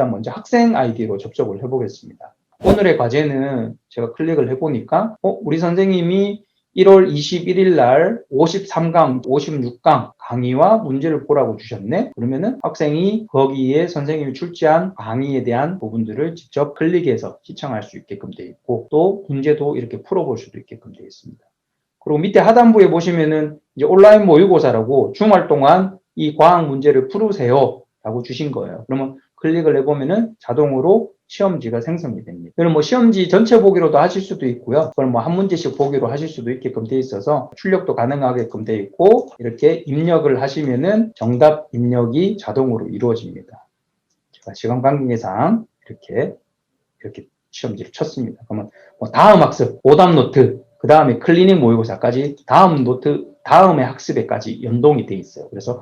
자, 먼저 학생 아이디로 접속을 해보겠습니다. 오늘의 과제는 제가 클릭을 해보니까 우리 선생님이 1월 21일 날 53강, 56강 강의와 문제를 보라고 주셨네. 그러면은 학생이 거기에 선생님이 출제한 강의에 대한 부분들을 직접 클릭해서 시청할 수 있게끔 되어 있고, 또 문제도 이렇게 풀어볼 수도 있게끔 되어 있습니다. 그리고 밑에 하단부에 보시면은 이제 온라인 모의고사라고 주말 동안 이 과학 문제를 풀으세요 라고 주신 거예요. 그러면 클릭을 해보면은 자동으로 시험지가 생성이 됩니다. 그럼 뭐 시험지 전체 보기로도 하실 수도 있고요. 그걸 뭐 한 문제씩 보기로 하실 수도 있게끔 되어 있어서 출력도 가능하게끔 되어 있고, 이렇게 입력을 하시면은 정답 입력이 자동으로 이루어집니다. 제가 시간 관계상 이렇게 시험지를 쳤습니다. 그러면 뭐 다음 학습, 오답 노트, 그 다음에 클리닉 모의고사까지 다음 노트, 다음의 학습에까지 연동이 돼 있어요. 그래서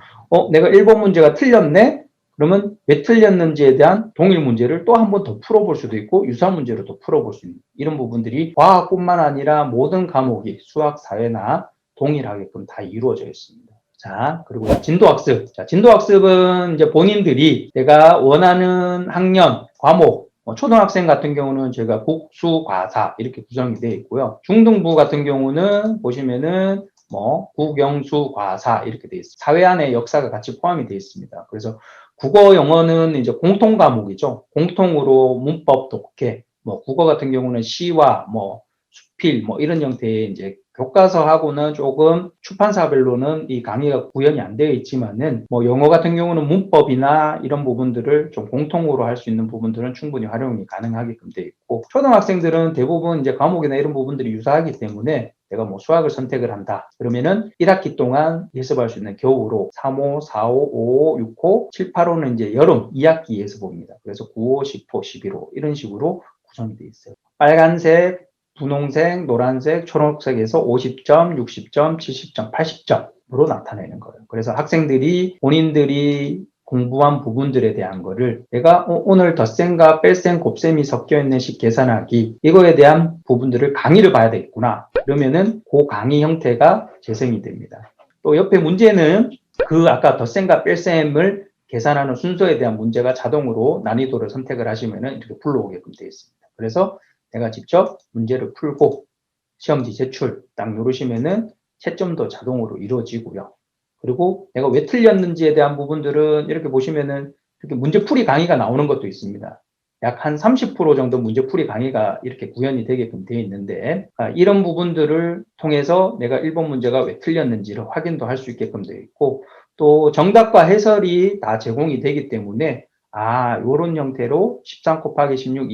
내가 1번 문제가 틀렸네? 그러면 왜 틀렸는지에 대한 동일 문제를 또 한 번 더 풀어볼 수도 있고, 유사 문제로 또 풀어볼 수 있는 이런 부분들이 과학뿐만 아니라 모든 과목이 수학, 사회나 동일하게끔 다 이루어져 있습니다. 자, 그리고 진도학습. 자, 진도학습은 이제 본인들이 내가 원하는 학년, 과목, 초등학생 같은 경우는 저희가 국수, 과사 이렇게 구성이 되어 있고요. 중등부 같은 경우는 보시면은 국영수, 과사 이렇게 되어 있습니다. 사회 안에 역사가 같이 포함이 되어 있습니다. 그래서 국어, 영어는 이제 공통 과목이죠. 공통으로 문법, 독해, 국어 같은 경우는 시와 수필 이런 형태의 이제 교과서하고는 조금 출판사별로는 이 강의가 구현이 안 되어 있지만은 영어 같은 경우는 문법이나 이런 부분들을 좀 공통으로 할 수 있는 부분들은 충분히 활용이 가능하게끔 되어 있고, 초등학생들은 대부분 이제 과목이나 이런 부분들이 유사하기 때문에 내가 수학을 선택을 한다 그러면은 1학기 동안 예습할 수 있는 겨울호 3호, 4호, 5호, 6호, 7, 8호는 이제 여름 2학기 예습호입니다. 그래서 9호, 10호, 11호 이런 식으로 구성이 되어 있어요. 빨간색, 분홍색, 노란색, 초록색에서 50점, 60점, 70점, 80점으로 나타내는 거예요. 그래서 학생들이 본인들이 공부한 부분들에 대한 거를 내가 오늘 덧셈과 뺄셈, 곱셈이 섞여 있는 식 계산하기, 이거에 대한 부분들을 강의를 봐야 되겠구나. 그러면은 그 강의 형태가 재생이 됩니다. 또 옆에 문제는 아까 덧셈과 뺄셈을 계산하는 순서에 대한 문제가 자동으로 난이도를 선택을 하시면은 이렇게 불러오게끔 되어 있습니다. 그래서 내가 직접 문제를 풀고 시험지 제출 딱 누르시면은 채점도 자동으로 이루어지고요. 그리고 내가 왜 틀렸는지에 대한 부분들은 이렇게 보시면은 이렇게 문제풀이 강의가 나오는 것도 있습니다. 약 한 30% 정도 문제풀이 강의가 이렇게 구현이 되게끔 되어 있는데, 이런 부분들을 통해서 내가 1번 문제가 왜 틀렸는지를 확인도 할 수 있게끔 되어 있고, 또 정답과 해설이 다 제공이 되기 때문에 이런 형태로 13 곱하기 16,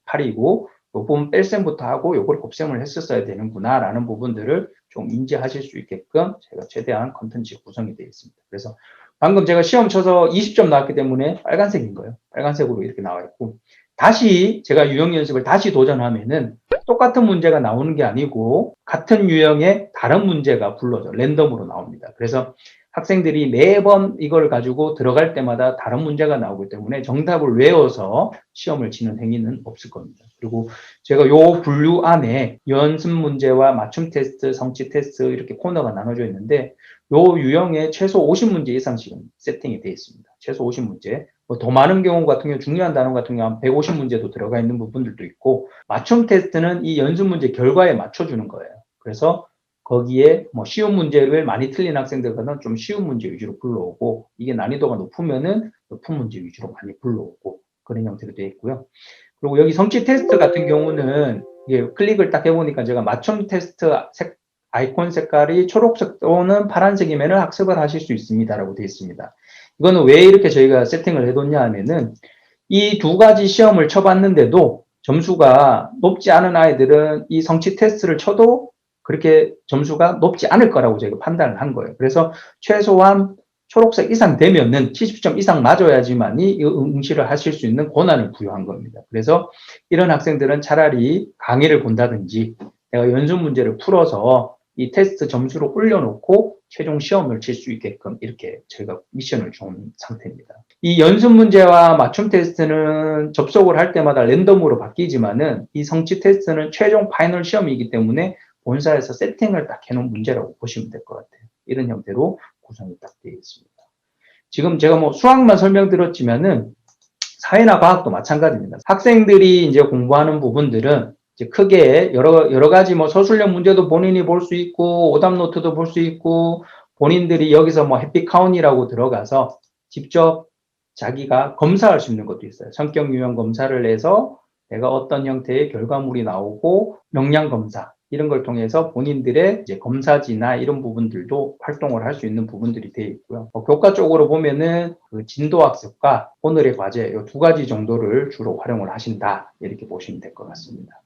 208이고 요 부분 뺄셈부터 하고 요걸 곱셈을 했었어야 되는구나 라는 부분들을 좀 인지하실 수 있게끔 제가 최대한 컨텐츠 구성이 되어 있습니다. 그래서 방금 제가 시험 쳐서 20점 나왔기 때문에 빨간색인 거예요. 빨간색으로 이렇게 나와 있고, 다시 제가 유형 연습을 다시 도전하면은 똑같은 문제가 나오는 게 아니고 같은 유형의 다른 문제가 불러져 랜덤으로 나옵니다. 그래서 학생들이 매번 이걸 가지고 들어갈 때마다 다른 문제가 나오기 때문에 정답을 외워서 시험을 치는 행위는 없을 겁니다. 그리고 제가 요 분류 안에 연습 문제와 맞춤 테스트, 성취 테스트 이렇게 코너가 나눠져 있는데, 요 유형에 최소 50문제 이상씩은 세팅이 되어 있습니다. 최소 50문제. 더 많은 경우 같은 경우 중요한 단원 같은 경우 한 150문제도 들어가 있는 부분들도 있고, 맞춤 테스트는 이 연습 문제 결과에 맞춰주는 거예요. 그래서 거기에 쉬운 문제를 많이 틀린 학생들과는 좀 쉬운 문제 위주로 불러오고, 이게 난이도가 높으면은 높은 문제 위주로 많이 불러오고 그런 형태로 되어 있고요. 그리고 여기 성취 테스트 같은 경우는 이게 클릭을 딱 해보니까 제가 맞춤 테스트 아이콘 색깔이 초록색 또는 파란색이면 학습을 하실 수 있습니다라고 되어 있습니다. 이거는 왜 이렇게 저희가 세팅을 해뒀냐 하면은 이 두 가지 시험을 쳐봤는데도 점수가 높지 않은 아이들은 이 성취 테스트를 쳐도 그렇게 점수가 높지 않을 거라고 저희가 판단을 한 거예요. 그래서 최소한 초록색 이상 되면은 70점 이상 맞아야지만이 응시를 하실 수 있는 권한을 부여한 겁니다. 그래서 이런 학생들은 차라리 강의를 본다든지 내가 연습 문제를 풀어서 이 테스트 점수를 올려놓고 최종 시험을 칠 수 있게끔 이렇게 저희가 미션을 준 상태입니다. 이 연습 문제와 맞춤 테스트는 접속을 할 때마다 랜덤으로 바뀌지만은 이 성취 테스트는 최종 파이널 시험이기 때문에 본사에서 세팅을 딱 해놓은 문제라고 보시면 될 것 같아요. 이런 형태로 구성이 딱 되어 있습니다. 지금 제가 수학만 설명드렸지만은 사회나 과학도 마찬가지입니다. 학생들이 이제 공부하는 부분들은 이제 크게 여러 가지 뭐 서술형 문제도 본인이 볼 수 있고, 오답 노트도 볼 수 있고, 본인들이 여기서 뭐 해피카운이라고 들어가서 직접 자기가 검사할 수 있는 것도 있어요. 성격 유형 검사를 해서 내가 어떤 형태의 결과물이 나오고, 역량 검사 이런 걸 통해서 본인들의 이제 검사지나 이런 부분들도 활동을 할 수 있는 부분들이 되어 있고요. 교과 쪽으로 보면은 그 진도학습과 오늘의 과제 이 두 가지 정도를 주로 활용을 하신다, 이렇게 보시면 될 것 같습니다.